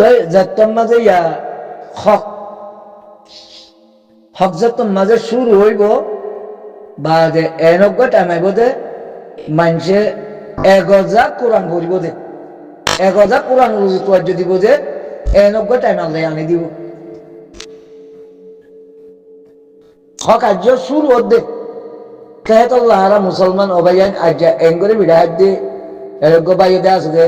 তো যাত্তর মাঝে হক হক যাত্তর মাঝে শুরু হইব বা যে এনব্বই টাইমাইব দে মানুষে এগজা কোরআন পড়িব দে এগজা কোরআন তোয়াজ্য দিব যে এনব্বই টাইম আল্লাহ আনি দিব হক আজ শুরু হদ্দে কেহতল্লাহারা মুসলমান অবাইয়ান আজ এন করে বিড়াহাত দিয়ে এরকম বাইদে আছে দে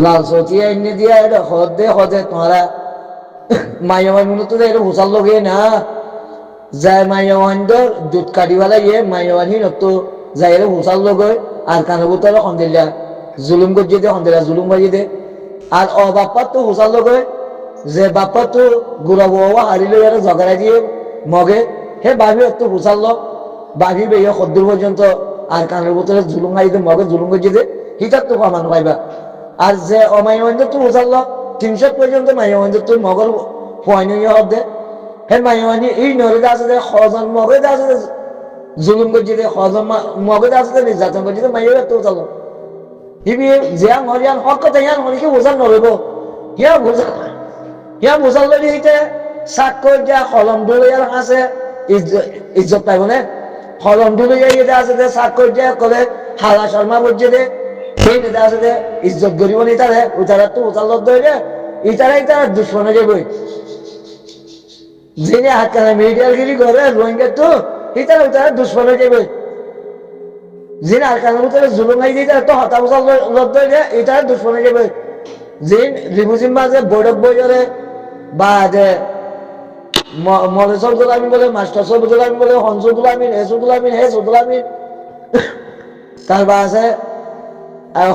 লাল সচিয়া এনে দিয়া এটা হদে হদে তোমারা মাইয়ামান মূলত এটা হুসাল লগে না যায় মাইয়ামানদের দুধ কাটিবেলা মাইয়ামানি নত যায় এর হুসাল লগে আর কানবুতর সন্দেলা জুলুম গজিয়ে দে সন্দেলা জুলুম বাজিয়ে দে আর বাপ্পার তো হুসাল লগে যে বাপ্পা তো গুড়া বাবা হারিলে এর ঝগড়া দিয়ে মগে হে ভাবি তো হুসাল লোক ভাবি বেয়ে সদ্দূর পর্যন্ত আর কানের বোতলে জুলুম গাইতে মগে জুলুম গজিয়ে দে হিটার তো কমানো পাইবা আর যে অমাইয়ামানদের তো হুসাল লোক 300 পর্যন্ত মাইয়ামানদের তো মগর পয়নীয় হদে হে মাইয়ামানি এই নরে আছে যে হজন মগে আছে যে জুলুম গজিয়ে দে হজন মগে আছে যে নির্যাতন গজিয়ে দে মাইয়া তো চালো হিবি জিয়ান হরিয়ান হক কথা ইয়ান হরিকে বোঝান নরব ইয়া বোঝাল লই হইতে সাক্ষ্য যা কলম ডুলে আছে ইজ্জত পাইব না কলম ডুলে যাইতে আছে যে সাক্ষ্য যা কলে হালা শর্মা বলছে দে সেই নেতা আছে যে ইজ্জত গরিব নি তারে উতারা তো উতাল দইলে ইতারাই তারা দুশ্মনে যাবে যিনি হাতখানা মিডিয়ারগিরি করে রোহিঙ্গা তো ইতারা উতারা দুশ্মনে যাবে যিনি হাতখানার ভিতরে জুলুম গাই দিয়ে তো হতা উতাল দইলে ইতারা দুশ্মনে যাবে যিন রিবুজিম মাঝে বৈঠক বইরে বা যে মলেশ্বর দুলামিন বলে মাস্টার সব দুলামিন বলে হংস দুলামিন হেসু দুলামিন হেসু দুলামিন তারপর আছে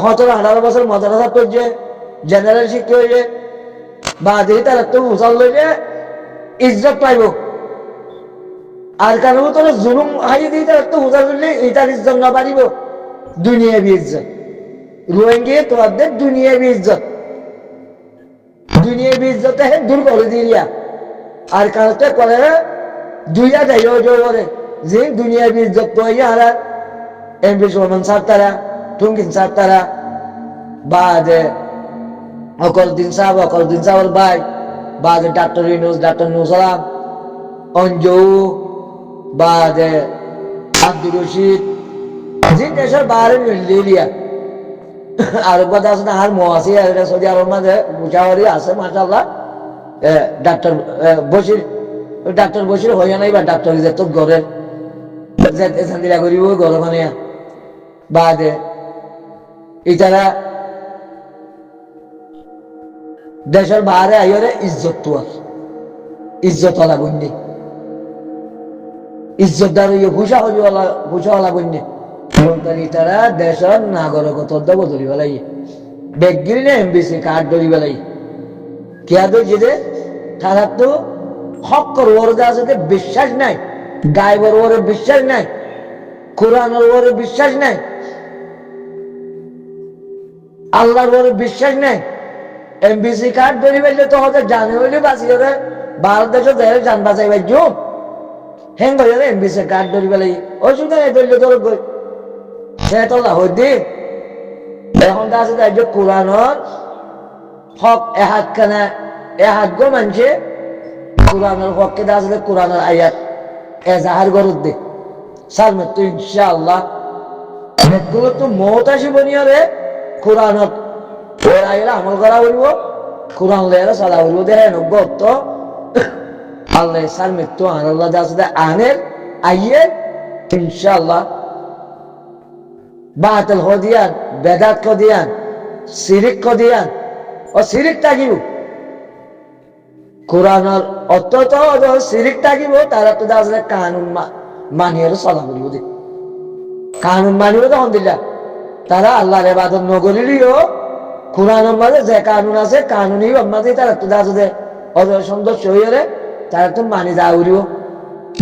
17-18 বছর মাদ্রাসা পড়ছে জেনারেল শিক্ষা হইলে বা দেখি তার একটু উচাল লইলে ইজ্জত পাইব আর কারণ তোর জুলুম হারিয়ে দিয়ে তার একটু উচাল করলে এটার ইজ্জত না পারিব দুনিয়াবি ইজ্জত রোহিঙ্গা তোমাদের দুনিয়াবি ইজ্জত দুনিয়াবি ইজ্জত দূর করে দিলিয়া আর কারণটা করে দুইয়া দেয় করে যে দুনিয়াবি ইজ্জত পাইয়া হারা এমপি সোমান সার তারা টুঙ্গিন সার তারা বা যে অকলদিন সাহেব ভাই বা যে ডাক্তার নুসালাম অঞ্জু বা যে আব্দুর রশিদ যে দেশের বাইরে লিলিয়া আর কথা আছে না আর মহাসি সৌদি আরব মাঝে মুশাওয়ারি আছে মাশাআল্লাহ ডাক্তার বসির হইয়া নাই বা ডাক্তার যে তো ঘরের এখান দিলা করিব ঘর মানে বাদে ইতারা দেশের বাইরে আইরে ইজ্জত তো ইজ্জত ওলা বন্যে ইজ্জতদার হুসাওয়ালা বন্যে ইতারা দেশের নাগরিকত্ব বদলি বেলাই বেগিরি না এমবিসি কার্ড ধরি বেলাই কিয়া ধরছে যে তারা তো হক্কর ওরে আছে বিশ্বাস নাই গায়েবের ওরে বিশ্বাস নাই কোরআনের ওরে বিশ্বাস নাই আল্লাহর ওরে বিশ্বাস নাই এমবিসি কার্ড ধরি পাইলে তো হতে জানে হইলে বাঁচি ওরে ভারত দেশে দেয় যান বাঁচাই পাই জো হেং করে এমবিসি কার্ড ধরি পেলাই অসুবিধা নেই ধরলে তোর গই সে তো লাহর দি এখন আছে যে কোরআনের হক এহাতখানা এহাত গো মানছে কোরআনের হককে আসলে কোরআনের আয়াত এজাহার গরত দে সার মৃত্যু ইনশাআল্লাহ এগুলো তো মত আসিব নি রে কোরআনত ওর আইলা আমল করা বলব কোরআন লেরা সালা বলব দে নব্বত আল্লাহ সার মৃত্যু আল্লাহ আসলে আনের আইয়ে ইনশাআল্লাহ বাতিল হদিয়ান বেদাত কদিয়ান শিরিক কদিয়ান ও শিরিক থাকিব কোরআনের অত্যন্ত শিরিক থাকিব তারা তো আসলে কানুন মানিয়ে চলা করিব দে কানুন মানিব তখন দিলা তারা আল্লাহর ইবাদত নগরিলিও কোরআনের মাঝে যে কানুন আছে কানুনই মাঝে তারা তো আসলে অজয় সুন্দর শরীরে তারা তো মানি যা উড়িব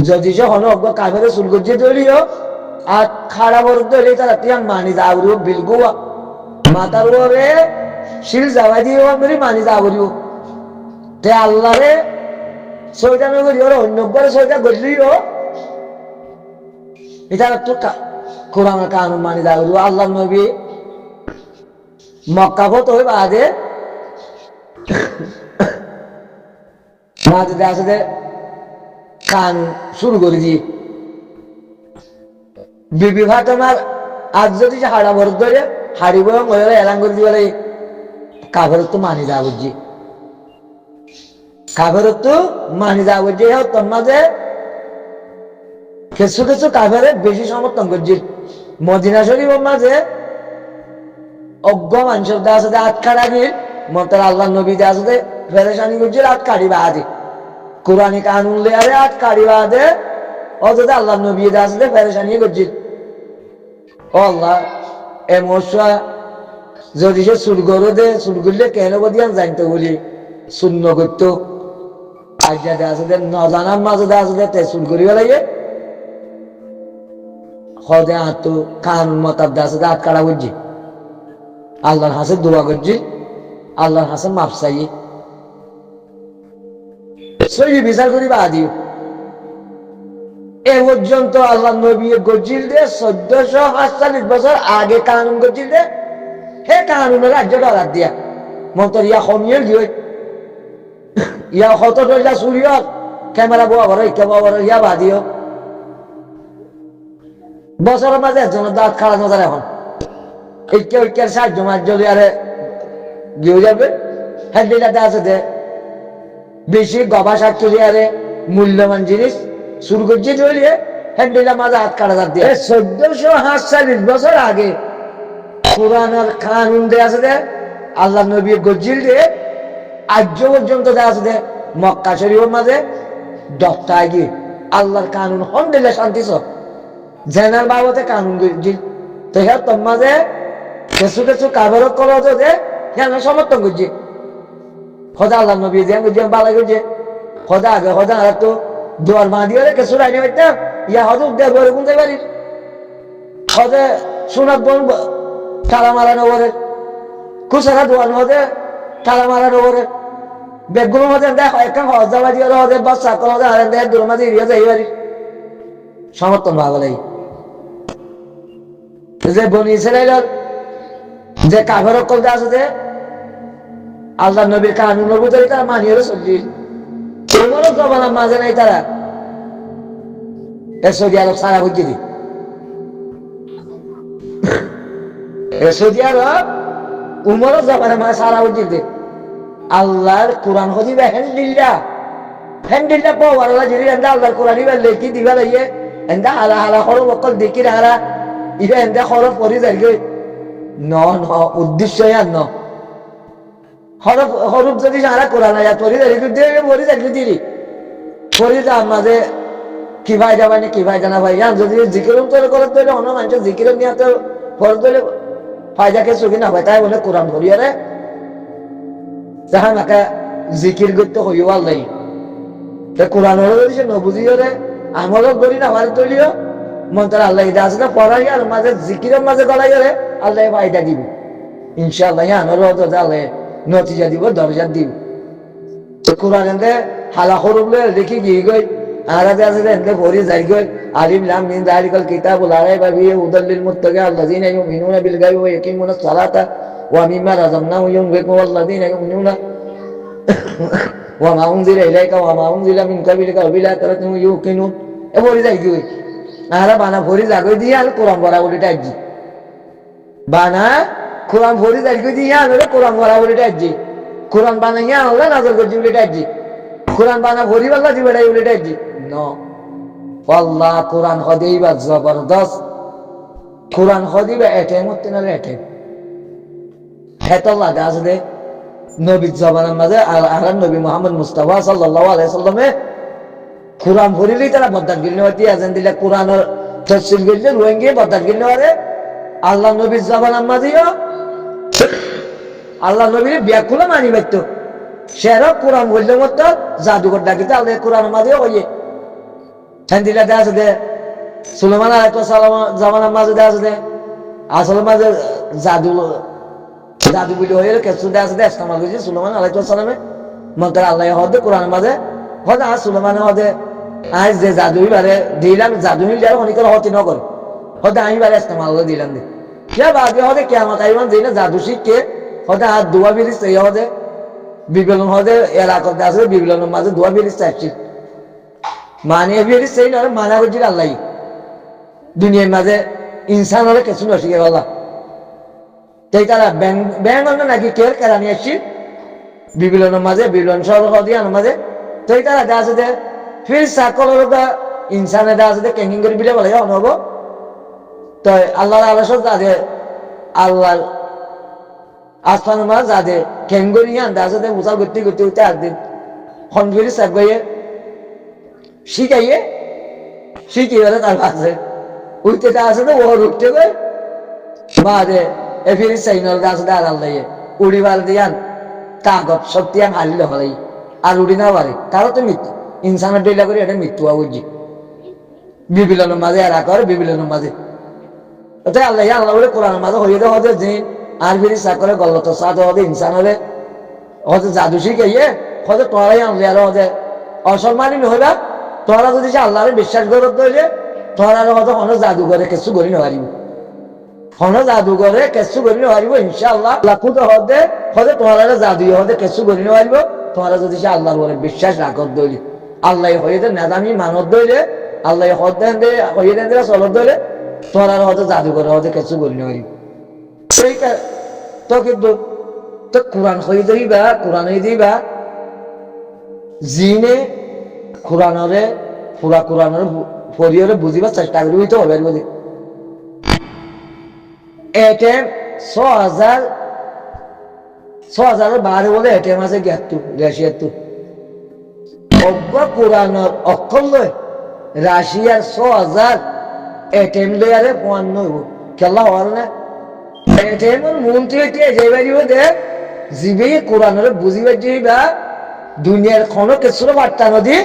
যদি সে হন অজ্ঞ কামের চুল গজিয়ে ধরিও আর খারাপ ধরে তারা তিয়াং মানি যা উড়িব বিলগুয়া মাথার উপরে শিল যাওয়া দিয়ে মানি যা উড়িব তে আল্লাহরে ছয়টা নগরী ওরা অন্যবারে ছয়টা গজলিও এটা তো কোরআনের কানুন মানি যা উড়িব আল্লাহ নবী মক্কা ফত হয়ে বাদে মাঝে আসলে কান শুরু করে দিয়ে বিবি ফাতেমার আজ যদি হাড়া ভর ধরে হাড়ি বয়ম হয়ে এলান করে দিয়ে কাফের তো মানি যা বুঝছি কাফের তো মানি যা বুঝছি তোর মাঝে কিছু কিছু কাফের বেশি সমর্থন করছি মদিনা শরীফের মাঝে অজ্ঞ মানুষের দেওয়া আছে আটকাড়া গিয়ে মতার আল্লাহ নবী দেওয়া আছে ফেরেশানি করছে আটকাড়ি বাদে কোরআনি কানুন লেয়ারে আটকাড়ি বাদে অযথা আল্লাহ নবী দেওয়া আছে ফেরেশানি করছে ও আল্লাহ এ মশা যদি সে সুর করে দে সুর করলে কেন বদিয়ান জানতে বলি শূন্য করতো আজ যাতে আছে নজানার মাঝে দেওয়া আছে তে সুর করি বেলাইয়ে হদে আতো কানুন মতাব দেওয়া আছে আটকাড়া করছি আল্লাহর হাসে দোয়া করছি আল্লাহর হাসে মাপ চাই সই বিচার করি বা দিও এ পর্যন্ত আল্লাহ নবী গজিল দে 1447 বছর আগে কানুন গজিল দে হে কানুনের রাজ্য ডরার দিয়া মন্তর ইয়া কমিয়ে গিয়ে ইয়া কত ডলা সুরিয় ক্যামেরা বোয়া বড় ক্যামেরা বড় ইয়া বাদিও বছরের মাঝে একজনের দাঁত খাড়া নজর এখন ঐক্য ঐক্যের সাহায্য মার্য আরে গিয়ে যাবে হ্যান্ডিলাতে আছে দে বেশি গবা সাক্ষী আরে মূল্যবান জিনিস শুরু করছে চলিয়ে হ্যান্ডিলা মাঝে হাত কাটা যাক দিয়ে 1447 বছর আগে কোরআনের কানুন দেয়া আছে দে আল্লাহ নবী গজিল দে আজ পর্যন্ত দেয়া আছে দে মক্কা শরীফের মাঝে দপ্তায় গিয়ে আল্লাহর কানুন হন দিলে শান্তি সব জেনার বাবতে কানুন গজিল তো হ্যাঁ তোর মাঝে কিছু কিছু কাগজ করা যে হ্যাঁ সমর্থন করছে খোদা আল্লাহ নবী যে বালা করছে খোদা আগে খোদা আর তো দোয়ার মা দিয়ে কিছু রাইনি পাইতাম ইয়া হজুক দিয়ে ঘরে গুনতে পারি খোদে সোনার বোন তালা মারানো করে খুচরা দোয়ান হতে তালা মারানো করে বেগুলোর মধ্যে দেখো একটা হজা দিয়ে হতে বাচ্চা করা যায় আর দেখ দূর মাঝে এরিয়া যাই পারি সমর্থন ভালো লাগে যে বনি ইসরাইলের যে কাফের কলতে আছে যে আল্লাহ নবীর কানুনের ভিতরে তারা মানিয়ে চলছিল তোমারও জমানার মাঝে নাই তারা সৌদি আরব সারা বুঝে দি সৌদি আরব উমরও জমানার মাঝে সারা বুঝে দি আল্লাহর কোরআন হদিবে হ্যান্ডিলটা পাওয়ার যদি এন্দা আল্লাহর কোরআন ইবার লেখি দিবা লাগিয়ে এন্দা হালা হালা খরব অকল দেখি হারা ইবা এন্দা খরব পরি যাই ন উদ্দেশ্য আর ন হরফ হরফ যদি সারা কোরআন আয়াত পড়ি যাই দিলি পড়ি যা মাঝে কি ফায়দা মানে কি ফায়দা না ভাই যদি জিকির তৈরি করে তৈরি অন্য মানুষের জিকির নিয়ে তো ফরজ তৈরি ফায়দা কে চুকি না ভাই তাই বলে কোরআন পড়ি আরে যাহা নাকা জিকির করতে হইও আল্লাহ কোরআন হলে যদি সে নবুঝি রে আমলও করি না আমার তৈরিও মন্ত্র আল্লাহ এটা আসলে পড়াই আর মাঝে জিকিরের মাঝে গলাই রে আল্লাহ ফায়দা দিব ইনশাআল্লাহ আনারও আল্লাহ নতিজা দিব দরজা দিব কোরআন এনে হালা খরবলে দেখি গিয়ে গই আর আছে এনে ভরি যাই গই আলিম লাম মিন যালিকাল কিতাবুল রাইবা ফিহি হুদাল লিল মুত্তাকিন আল্লাযিনা ইউমিনুনা বিল গায়বি ওয়া ইয়াকিমুনাস সালাতা ওয়া মিম্মা রাযাকনাহুম ইউনফিকুন ওয়াল্লাযিনা ইউমিনুনা ওয়া মা উনজিলা ইলাইকা ওয়া মা উনজিলা মিন কাবলিকা ওয়া বিল আখিরাতি হুম ইউকিনুন এ ভরি যাই গই আর বানা ভরি যাগই দিয়ে আর কোরআন পড়া বলি টাইজি বানা কোরআন ভরি যাই গই দিয়ে আর কোরআন পড়া বলি টাইজি কোরআন বানাইয়া আল্লাহ নাযিল করজি বলি টাইজি কোরআন বানা ভরি আল্লাহ দিবেটাই বলি টাইজি ন আল্লাহ কোরআন হদিবা জবরদস্ত কোরআন হদিবা এটে মতে না এটে হেত লাগা আছে নবী জবানের মাঝে আর নবী মুহাম্মদ মুস্তাফা সাল্লাল্লাহু আলাইহি সাল্লামে কোরআন ভরিলেই তারা বদদান গিলনে হতি আজান দিলে কোরআনের তাফসীর গিললে রোয়েঙ্গে বদদান গিলনে আরে আল্লাহ নবী জবানের মাঝেও আল্লাহ নবীর ব্যাকুলা মানি বাইতো সেরা কোরআন বললে মত জাদুঘর ডাকিতে আল্লাহ কোরআনের মাঝেও হইয়ে হ্যান্দিলা দেয়া আছে দে সুলেমান আলাইহিস সালাম জবানের মাঝে দেয়া আছে দে আসল মাঝে জাদু জাদু বিলি হয়ে কিছু দেয়া আছে দে ইস্তেমাল করেছে সুলেমান আলাইহিস সালামে মন্ত্র আল্লাহ হদে কোরআনের মাঝে হদে আর সুলেমান হদে আজ যে জাদু বারে দিলাম জাদু হিল যার হনিকর হতি নকর হদে আমি বারে ইস্তেমাল দিলাম দে क्या बात है कियामत आईमान देना जादू सीख के হতে হাত ধোয়া ফিরিস্তা হতে বিবলন হতে এলাকাতে আছে বিবলনের মাঝে ধোয়া ফিরিস্তা আসছে মানে ফিরিস্তা এই নয় মানা করছি আল্লাহ দুনিয়ার মাঝে ইনসান হলে কিছু নসিকে বলা তাই তারা ব্যাং নাকি কেউ কেরানি আসছি বিবলনের মাঝে বিবলন সহ দিয়ে মাঝে তাই তারা দেখা আছে যে ফির সাকলের ইনসানে দেখা আছে যে ক্যাঙ্কিং করে বিলে বলে হব তো আল্লাহর আলোচনা যাদের আল্লাহর আসমান মাছ যাদের ক্যাঙ্গরিয়ান দেখা আছে উচাল করতে করতে করতে একদিন হনগরি সাকবাইয়ে শিখাইয়ে শিখিয়ে তার কাছে উঠতে আছে তো ওর উঠতে গই মা দে এ ফির সাইনর গাছ দে আর আল্লাহ উড়িবার দিয়ান কাগজ সত্যি আন হারিল হলাই আর উড়ি না পারে তারও তো মৃত্যু ইনসানের ডেলা করে এটা মৃত্যু বুঝছি বিবিলনের মাঝে আর করে বিবিলনের মাঝে ওটাই আল্লাহ আল্লাহ বলে কোরআনের মাঝে হইয়ে দেওয়া হতে যে আর ফিরি চা করে গল্লত সাথে হতে ইনসান হলে হতে জাদু শিখাইয়ে হতে তোরাই আনলে আর হতে অসম্মানী নহইবা তোরা যদি সে আল্লাহরে বিশ্বাস করত হইলে তোরা হয়তো হন জাদু করে কিছু করি নহারিব হন জাদু করে কিছু করি নহারিব ইনশাআল্লাহ লাখুত হতে হতে তোরা জাদু হতে কিছু করি নহারিব তোরা যদি সে আল্লাহর বলে বিশ্বাস রাখত দইলে আল্লাহ হয়ে দে নেদামি মানত দইলে আল্লাহ হতেন দে হয়ে দেন চলত দইলে তোরা হতে জাদু করে হতে কিছু করি নহারিব সেই তো কিন্তু তো কোরআন হয়ে দিবা কোরআন হয়ে দিবা জিনে কোরআনরে পুরা কোরআনের পরিবারে বুঝিবার চেষ্টা করি হইতে হবে বলে এটিএম ৬০০০ বারে বলে এটিএম আছে ৭২ অজ্ঞ কোরআনের অক্ষর লয় রাশিয়ার ৬০০০ এটিএম লয় আরে ৫৫ হইব খেলা হওয়ার না এটিএমের মন্ত্রী এটিয়ে যাইবারিব দে জিবে কোরআনের বুঝিবার যাইবা দুনিয়ার কোনো কিছু বার্তা নদী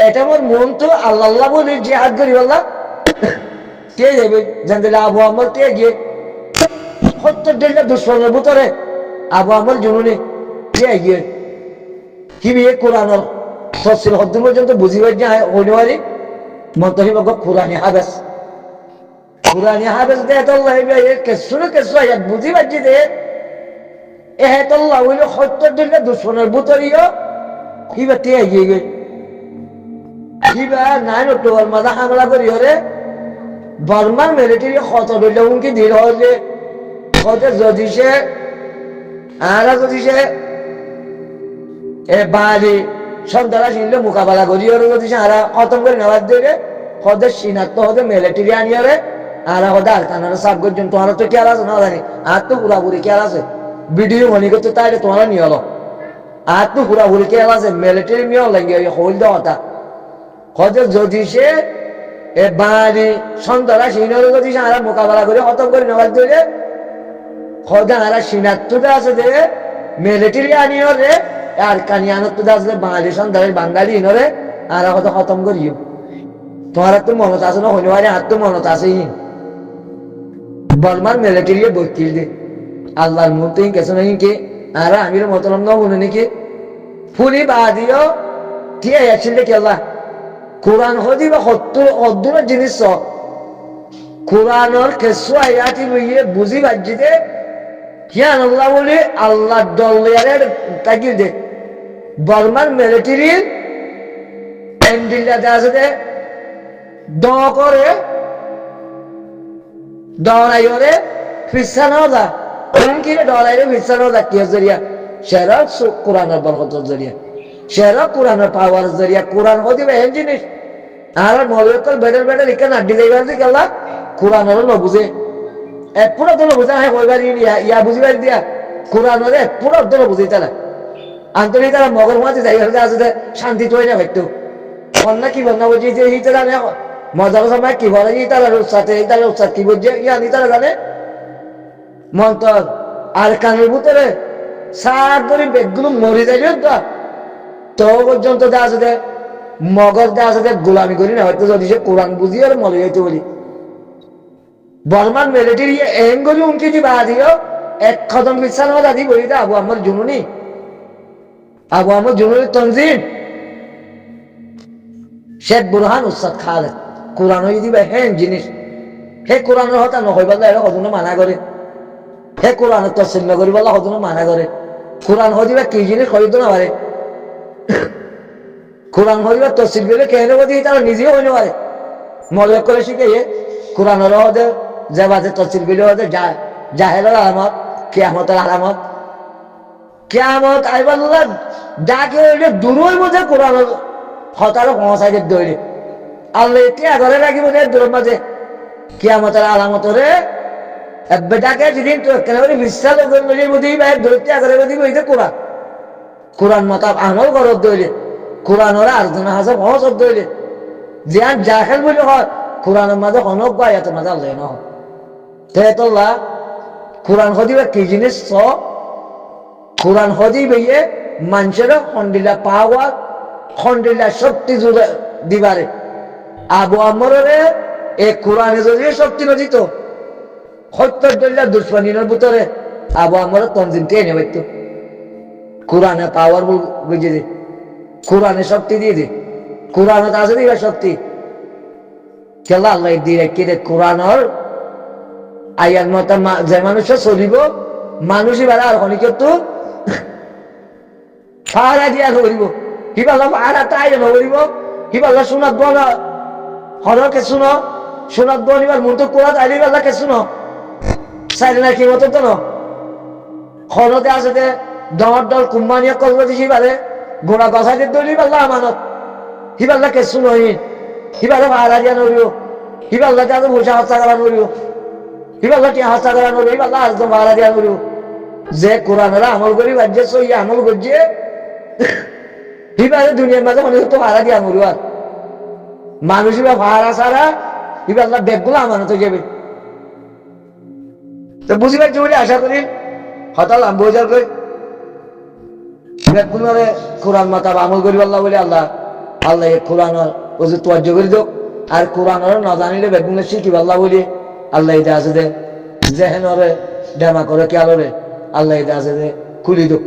এটা আমার মন তো আল্লাহ বলে যে হাত করি বললাম কে যাবে জানতে আবু আমল কে গিয়ে ৭০ দুশ্মনের ভিতরে আবু আমল জুনুনি কে গিয়ে কি বিয়ে কোরআন তফসিল হদ্দুর পর্যন্ত বুঝিবার যে হইতে পারি মন্তহিব কোরআনি হাবেস দে আল্লাহ কেসু না কেসু বুঝিবার যে দে এহেতল্লাহ হইল ৭০ দুশ্মনের ভিতরেও কিবা তে গিয়ে গিয়ে কিবা 9 অক্টোবর মাঝে হামলা করি হরে বর্মার মিলিটারি কত ধরলে উনকি দৃঢ় হলে কত যদি সে এ বাড়ি সন্তানা চিনলে মোকাবেলা করি হরে যদি সে আরা খতম করে নেওয়ার দিলে কত সিনাক্ত হতে মিলিটারি আনি হরে আরা হতে আলকানার সাপ করছেন তোমার তো কেয়ার আছে না জানি আর তো পুরাপুরি কেয়ার আছে ভিডিও মনে করতে তাইলে তোমার নিয়ে হলো আর তো পুরাপুরি কেয়ার আছে মিলিটারি নিয়ে লাগে হইল দেওয়াটা হয়তো যদি সে এ বাড়ি সন্তানা সিনরে যদি সে আরা মোকাবেলা করে খতম করে নেওয়ার দিলে হয়তো আরা সিনাক্তটা আছে যে মিলিটারি আনিও রে আর কানিয়ানত্বটা আছে বাঙালি সন্তানের বাঙালি ইনরে আরা হয়তো খতম করিও তোমার তো মনত আছে না হইতে পারে আর তো মনত আছে বর্মার মিলিটারি বকিল দে আল্লাহর মুক্তি কেছো নাকি কি আর আমির মতলব না বলে নাকি ফুলি বাদিও ঠিক আছে কি আল্লাহ কোরআন হদি বা ৭০ জিনিস কোরআনের কেসু আয়াতি লইয়ে বুঝি বাজি দে কিয়ান আল্লাহ বলে আল্লাহ দলের তাকিল দে বর্মার মিলিটারি এন্ডিলাতে আছে দে দ করে ডরাইরে ফিসানো দা কি ডরাইরে ফিসানো দা কি জরিয়া সেরা কোরআনের বরকতের জরিয়া সেরা কোরআনের পাওয়ার জরিয়া কোরআন হদি বা এন জিনিস আর মৌলকল বেডের এখানে আড্ডি যাইবার যে গেলা কোরআনের ন বুঝে পুরো তো বুঝা হয় কইবার ইয়া বুঝিবার দিয়া কোরআনের পুরো তো বুঝে তারা আন্তরিক তারা মগর মাঝে যাইবার আছে শান্তি তো না হইতো অন্য কি বলনা বুঝি যে এই তারা মজার সময় কি বলে তারা উৎসাহ কি বুঝছে ইয়ানি তারা জানে মন্তর আর কানের ভিতরে সার ধরে বেগগুলো মরে যাবে তো পর্যন্ত দেওয়া আছে মগজ দেওয়া আছে গোলামি করি না হয়তো যদি সে কোরআন বুঝি আর মরে যাইতে বলি বর্মান মিলিটারি এম করি উনকি যে বাদিও এক কদম বিছানো দাদি বলি আবু আমার জুনুনি তনজিম শেখ বুরহান উস্তাদ খালেদ কোরআন দিবা হ্যাঁ জিনিস হে কোরআনের হতা নহইবা এটা কখনো মানা করে হে কোরআন তফসিল নগরী বলা হতো না মানা করে কোরআন হদিবা কি জিনিস হইতো না পারে কোরআন হদিবা তফসিল করে কেন বদি তারা নিজেও হইতে পারে মনে করে শিখে কোরআনের হদে যে বাদে তফসিল গুলি হদে জাহেলের আলামত কিয়ামতের আলামত কিয়ামত আইবাল্লাহ ডাকে হইলে দূরের মধ্যে কোরআনের হতারও পৌঁছাই দিয়ে দৌড়ে আল্লাহ এতিয়া ঘরে রাখিব দূরের মাঝে কিয়ামতের আলামতরে বেটাকে যেদিন কেন বিশ্বাস বুঝি দৌড়তে ঘরে বুঝি বইতে কোরআন কোরআন মতাব আমল করত দৌড়ে কোরআনের আর্জনা হাজার পৌঁছত দৌড়ে জিয়ান জাহেল বলে হয় কোরআনের মাঝে অনক বা এত মাঝে আল্লাহ ন তেতল্লা কোরআন হদিবা কি জিনিস কোরআন হদিবে মানুষের খন্ডিলা পাওয়া খন্ডিলা শক্তি জুড়ে দিবারে আবু আমরে এই কোরআনে যদি শক্তি নদিত সত্যর দলিয়া দুশ্মনীর ভিতরে আবু আমর তঞ্জিম টেনে পাইত কোরআনে পাওয়ার বুঝে দে কোরআনে শক্তি দিয়ে দে কোরআনত আছে দিবা শক্তি কেলা আল্লাহ দিয়ে কি রে কোরআনর আয়ার মত যে মানুষ চলিব মানুষই বেলা আর অনেক তো পাহারা দিয়া নকরিব কিবা পাহারা তাই নকরিব কিবা শোনাত বনা হরকে শুনো শোনাত বনিবার মন তো কোরআন আইলি বেলা কে শুনো সাইলে না কি মতো তো না খনতে আছে যে ডর ডর কুম্বানিয়া করবো দিছি বারে গোড়া গছাইতে দলি বেলা আমানত হিবাল্লা কে শুনো হিবালে পাহারা দিয়া নকরিব হিবাল্লা তাতে বসে হাত চাকরা নকরিব হিবাল্লা টিয়া হাত চাকরা নকরিব হিবাল্লা আজ পাহারা দিয়া নকরিব যে কোরআনেরা আমল করি বাজ্যে সই আমল করছে হিবালে দুনিয়ার মাঝে অনেক তো পাহারা দিয়া নকরিব আর মানুষ বা পাহারা ছাড়া হিবাল্লা ব্যাগগুলো আমানত যাবে তো বুঝি পারছি বলে আশা করি হঠাৎ আমি বোঝার করি ব্যাগগুলোরে কোরআন মাতা আমল করি আল্লাহ বলে আল্লাহ আল্লাহ কোরআনের ওই যে তোয়াজ্য করে দোক আর কোরআনের না জানিলে ব্যাগগুলো শিখিব আল্লাহ বলি আল্লাহ এটা আছে যে জেহেনরে ডেমা করে কে আলোরে আল্লাহ এটা আছে যে খুলি দোক